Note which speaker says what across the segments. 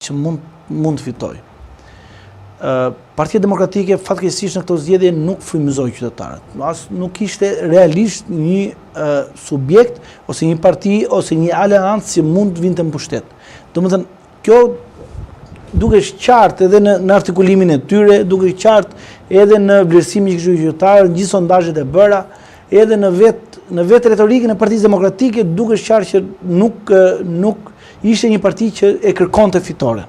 Speaker 1: që mund të fitojë. Partia Demokratike fatkeqësisht në këto zgjedhje nuk frymëzoi qytetarët. As nuk ishte realisht një subjekt ose një parti ose një aleancë që mund të vinte në pushtet. Domethënë, kjo duke qartë edhe në artikulimin e tyre, duke qartë edhe në vlerësimin që kishin qytetarët, gjithë sondazhet e bëra, edhe në vetë retorikën e Partisë Demokratike, duke qartë që nuk ishte një parti që e kërkonte fitore.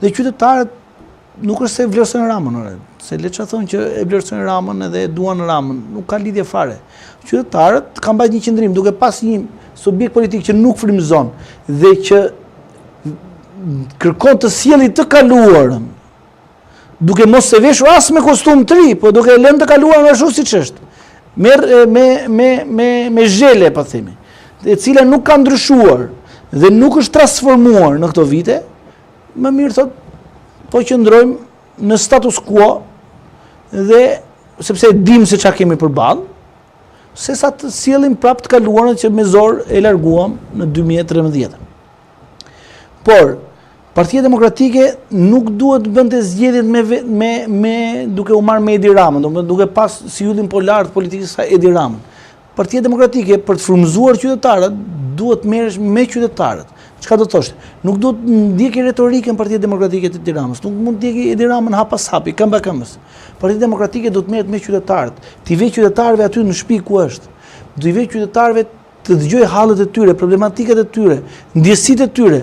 Speaker 1: Dhe qytetarët nuk është se vlerësojnë Ramën, se le çfarë thonë që e vlerësojnë Ramën edhe e duan Ramën, nuk ka lidhje fare. Qytetarët kanë bërë një qendrim duke pas një subjekt politik që nuk frymëzon dhe që kërkon të sjellë të kaluarën, duke mos se veshur as me kostum të ri, po duke lënë të kaluarën ashtu siç është. Me zhele, po themi, e cila nuk ka ndryshuar dhe nuk është transformuar në këto vite, më mirë thot, po qëndrojmë në status quo dhe sepse dim se çka kemi përballë, se sa të sjellim prapë të kaluarën që me zor e larguam në 2013. Por Partia Demokratike nuk duhet të bënte zgjedhjet duke u marrë me Edi Ramën, duke pas si yllin polar të politikës së Edi Ramën. Partia Demokratike për të frymëzuar qytetarët duhet merresh me qytetarët. Çka do të thoshte? Nuk duhet ndjekë retorikën Partia Demokratike të Edi Ramës. Nuk mund të ndjekë Edi Ramën hap pas hapi, këmbë këmbës. Partia Demokratike do të merret me qytetarët. T'i vë qytetarëve aty në shtëpi ku është. Do i vë qytetarëve të dëgjoj hallet e tyre, problematikat e tyre, ndjesitë e tyre.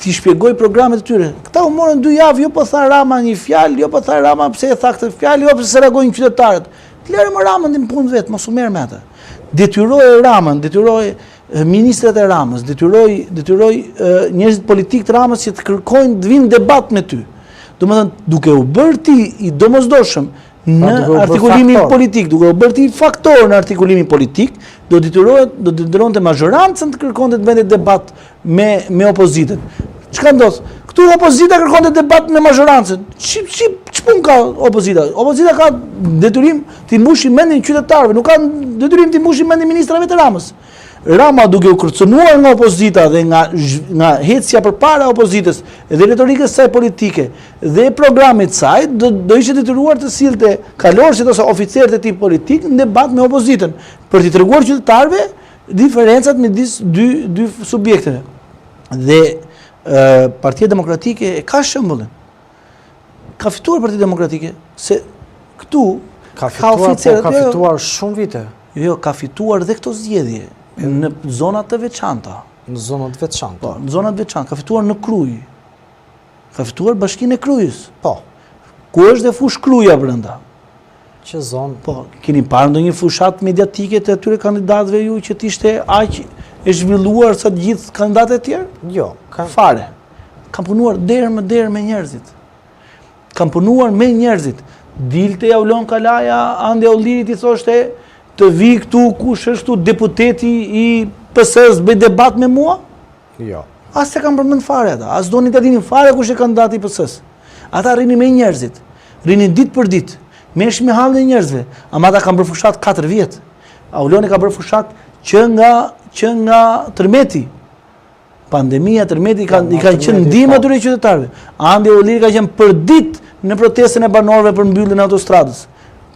Speaker 1: Ti shpjegoj programet e tyre. Këta u morën 2 javë, jo po tha Rama një fjalë, jo po tha Rama pse e tha këtë fjalë, jo pse reagojnë qytetarët. Lërë më Ramën në punë vetë, mos u merr me atë. Detyroi Ramën, detyroi ministrat e Ramës, detyroi njerëzit politikë të Ramës që të kërkojnë të vinë debat me ty. Domethënë, duke u bërë ti i domosdoshëm në artikulimin politik, duke u bërë ti faktor në artikulimin politik, do detyronte majorancën të kërkonte të bënte debat me opozitën. Çka ndodh? Këtu opozita kërkonte debat me majorancën. Ç'pun ka opozita? Opozita ka detyrim të mbushë mendin qytetarëve, nuk ka detyrim të mbushë mendin ministrave të Ramës. Rama duke u kërcënuar nga opozita dhe nga hecja përpara opozitës dhe retorikës saj politike dhe programit saj, do ishte detyruar të sillte kalorësit ose oficerët e tij politik në debat me opozitën për t'i treguar qytetarëve diferencat midis dy subjekteve. Dhe Partia Demokratike e ka shembullin. Ka fituar Partia Demokratike se këtu
Speaker 2: ka fituar shumë vite.
Speaker 1: Jo, ka fituar dhe këto zgjedhje. Në zonat të veçanta.
Speaker 2: Në zonat veçanta.
Speaker 1: Po, në zonat veçanta. Ka fituar në Kruj. Ka fituar Bashkinë e Krujës.
Speaker 2: Po.
Speaker 1: Ku është dhe fush Kruja brenda?
Speaker 2: Që zonë?
Speaker 1: Po, keni parë ndonjë fushat mediatike të atyre kandidatëve ju që t'ishte aq e zhvilluar sa të gjithë kandidatët e tjerë?
Speaker 2: Jo.
Speaker 1: Fare. Kam punuar derë me njerëzit. Kam punuar me njerëzit. Dilte Jaulon Kalaja, Ande Ollirit i thoshte të vi këtu kush është këtu deputeti i PS-s bëj debat me mua?
Speaker 2: Jo.
Speaker 1: As se kam përmend fare ata, as doni të dini fare kush e kandidati i PS-s. Ata rrinin me njerëzit, rrinin ditë për ditë, merresh me hallin e njerëzve, ama ata kanë bërë fushat 4 vjet. Auloni ka bërë fushat që nga tërmeti. Pandemia, tërmeti i kanë qenë ndihmë atyre qytetarëve. Andi Olliri ka qenë për ditë në protestën e banorëve për mbylljen e autostradës.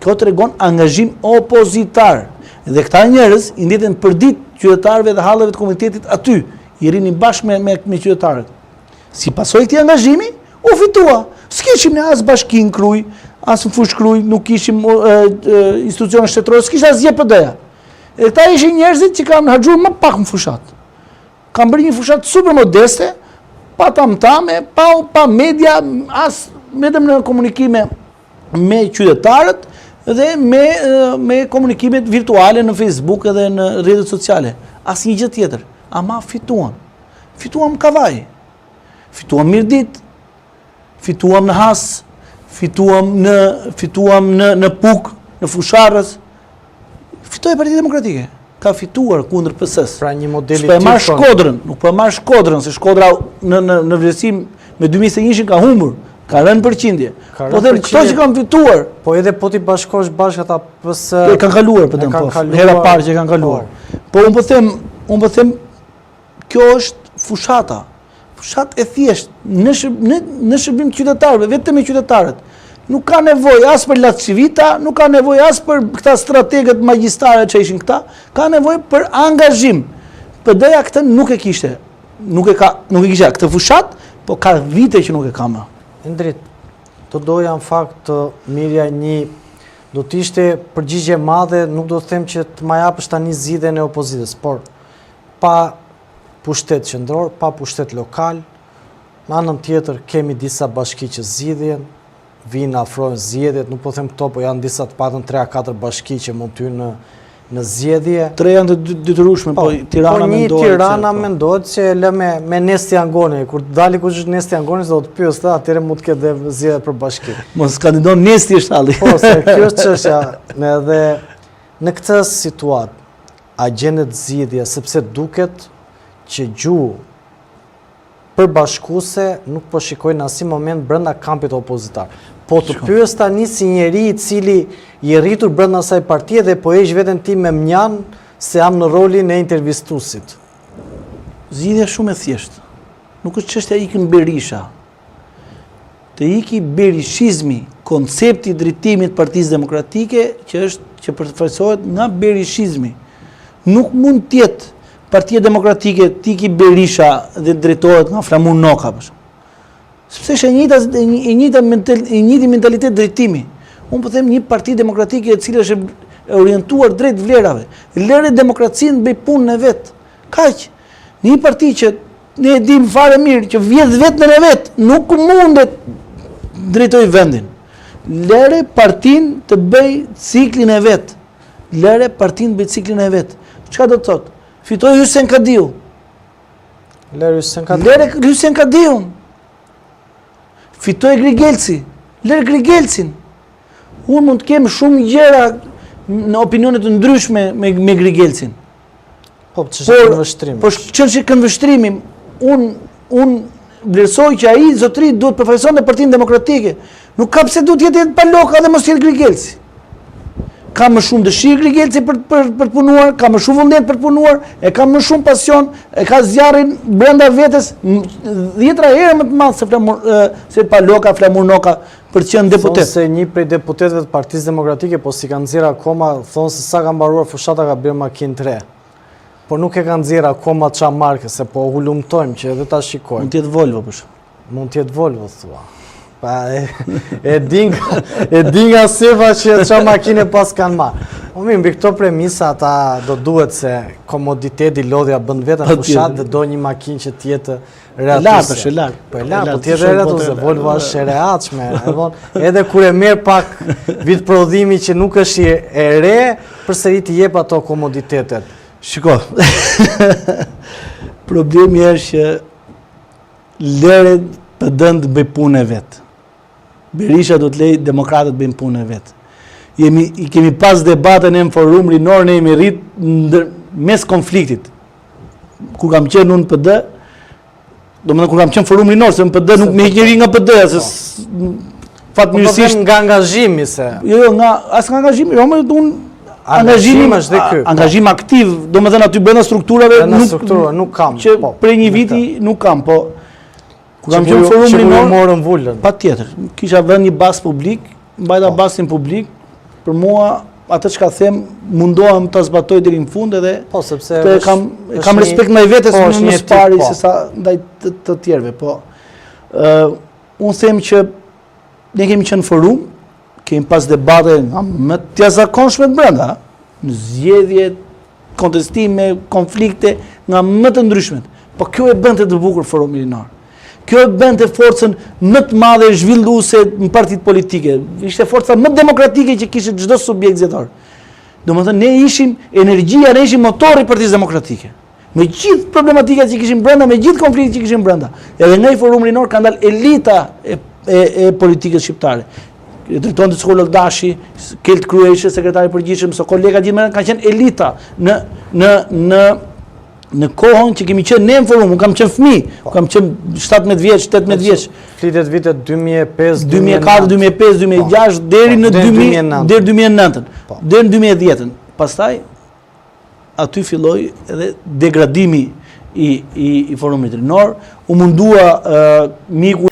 Speaker 1: Kjo tregon angazhim opozitar. Dhe këta njerëz i ndjeten përdit qytetarëve dhe halleve të komunitetit aty, i rrinin bashkë me qytetarët. Si pasojë këtij angazhimi, u fitua. S'kishim ne as Bashkinë Kruj, as në fush Kruj, nuk kishim institucione shtetërore, s'kishte asgjë PD-ja. E këta ishin njerëzit që kanë harxhuar më pak në fushat. Kanë bërë një fushat super modeste, pa tamtame, pa media, as vetëm në komunikime me qytetarët, dhe me komunikimet virtuale në Facebook edhe në rrjetet sociale. Asnjë gjë tjetër. Ama fituam. Fituam kavaj. Fituam Mirdit. Fituam në Has. Fituam në Puk, në Fusharrës. Fitoi Partia Demokratike. Ka fituar kundër PS-s.
Speaker 2: Pra një modeli
Speaker 1: tjetër. Marr Shkodrën, nuk po marr Shkodrën, se Shkodra në vlerësim me 2021 ka humbur. Ka rënë përqindje. Po them këto që kanë fituar.
Speaker 2: Po edhe po ti bashkosh bashkë ata PS.
Speaker 1: Kanë kaluar po them po. Hera parë që kanë kaluar. Po un po them kjo është fushata. fushat e thjesht, në shërbim të qytetarëve, vetëm me qytetarët. Nuk ka nevojë as për Laç Civita, nuk ka nevojë as për këta strategët magjistare që ishin këta, ka nevojë për angazhim. PD-ja këtë nuk e kishte. Nuk e kishte këtë fushat, po ka vite që nuk e ka më.
Speaker 2: Indrit, të doja në fakt Mirja do të ishte përgjigje madhe, nuk do të them që të ma japësh tani zgjidhjen e opozitës, por pa pushtet qendror, pa pushtet lokal, në anën tjetër kemi disa bashki që zgjidhen, vinë afrojnë zgjedhjet, nuk po them këto, po janë disa të patën 3-4 bashki që mund të hynë në zgjedhje.
Speaker 1: 3 janë të detyrueshme, po Tirana mendohet.
Speaker 2: Po një Tirana mendohet që lë me Nesti Angoni, kur dali kush është Nesti Angoni, do të pyes atëherë mund të ketë zgjedhje për bashki.
Speaker 1: Mos kandidon Nesti shalli.
Speaker 2: Po, se kjo është çështja, edhe në këtë situatë a gjendet zgjidhje sepse duket që gjuhë përbashkuese nuk po shikojnë në asnjë moment brenda kampit opozitar. Po të pyes tani si njeri i cili i rritur brenda asaj partie dhe po heq veten tim me mjan se jam në rolin e intervistuesit.
Speaker 1: Zgjidhja shumë e thjeshtë. Nuk është çështja ikën Berisha. Të iki berishizmi, koncepti i drejtimit të Partisë Demokratike që përfaqësohet nga berishizmi. Nuk mund të jetë Partia Demokratike tiki Berisha dhe drejtohet nga Flamur Noka. Sepse është e njëjti mentalitet drejtimi. Unë po them një parti demokratike e cila është e orientuar drejt vlerave. Lëre demokracinë bëj punën e vet. Kaq. Një parti që ne e dim fare mirë që vjedh vetën e vet, nuk mundet drejtoj vendin. Lëre partinë të bëj ciklin e vet. Lëre partinë të bëj ciklin e vet. Çka do të thotë? Fitoi Hysén Kadiu.
Speaker 2: Lëre
Speaker 1: Hysén Kadiu. Fitoi Grigelci. Lëre Grigelcin. Unë mund të kem shumë gjëra në opinionet të ndryshme me Grigelcin.
Speaker 2: Po ç'është këndvështrimi.
Speaker 1: Po ç'është këndvështrimi. Unë vlerësoj që ai zotëri duhet përfaqësonte Partinë Demokratike. Nuk ka pse duhet jetë pa loka dhe mos jetë Grigelci. Ka më shumë dëshirë Grigelci për punuar, ka më shumë vullnet për punuar, e ka më shumë pasion, e ka zjarrin brenda vetes 10 herë më të madh se pa loka Flamur Noka për të qenë deputet.
Speaker 2: Thonë se një prej deputetëve të Partisë Demokratike, po si kanë nxjerrë akoma, thonë se sa ka mbaruar fushata ka bërë makinë 3. Po nuk e kanë nxjerrë akoma ç'a marke, se po hulumtojmë që edhe ta shikojmë.
Speaker 1: Mund të jetë Volvo për shkak.
Speaker 2: Mund të jetë Volvo thua. Pa e dinga sefa që ç'a makine pas kanë marrë. Po mirë, mbi këto premisa ata do duhet se komoditeti lodhja bën vetëm fushat dhe do një makinë që të jetë rehatuse. Po e lartë, po të jetë rehatuse, Volvo është e rehatshme. Edhe kur e merr pak vit prodhimi që nuk është e re, përsëri të jep ato komoditetet.
Speaker 1: Shiko. Problemi është që lëre PD-n të bëj punën e vet. Berisha do të lejë demokratët bëjnë punën e vet. I kemi pas debatën e në forum rinor, ne jemi rrit mes konfliktit. Kur kam qenë unë PD, domethënë kur kam qenë forum rinor, se në PD nuk me njëri nga PD, se fatmirësisht
Speaker 2: nga angazhimi se.
Speaker 1: Jo, as nga angazhimi, jo, më angazhim aktiv, domethënë aty brenda strukturave
Speaker 2: nuk kam.
Speaker 1: Që prej një viti nuk kam, po kur kam qenë forum
Speaker 2: rinor,
Speaker 1: rinor,
Speaker 2: morën vullën.
Speaker 1: Patjetër, kisha vënë një bas publik, mbajta basin publik. Për mua, atë që ka them, mundohem të zbatoj deri në fund edhe kam respekt ndaj vetes më së pari se sa ndaj të tjerëve. Po, unë them që ne kemi qenë forum, kemi pas debate më të jashtëzakonshme të brenda, në zgjedhje, kontestime, konflikte nga më të ndryshmet. Po kjo e bënte të bukur forum rinor. Kjo e bënte forcën më të madhe zhvilluese në partitë politike. Ishte forca më demokratike që kishte çdo subjekt zgjedhor. Domethënë ne ishim energjia, ne ishim motori i Partisë Demokratike. Me gjithë problematikat që kishim brenda, me gjithë konfliktet që kishim brenda. Edhe nga i forum rinor ka dalë elita e politikës shqiptare. Drejtonte Skolol Dashi, Kelt Kryeshë, sekretari i përgjithshëm, so kolega gjithë kanë qenë elita në kohën që kemi qenë ne në forum, unë kam qenë fëmijë, kam qenë 17 vjeç, 18 vjeç.
Speaker 2: Flitet vitet 2005,
Speaker 1: 2004, 2005, 2006 deri në 2009. Deri në 2010. Pastaj aty filloi edhe degradimi i forumit rinor, u mundua miku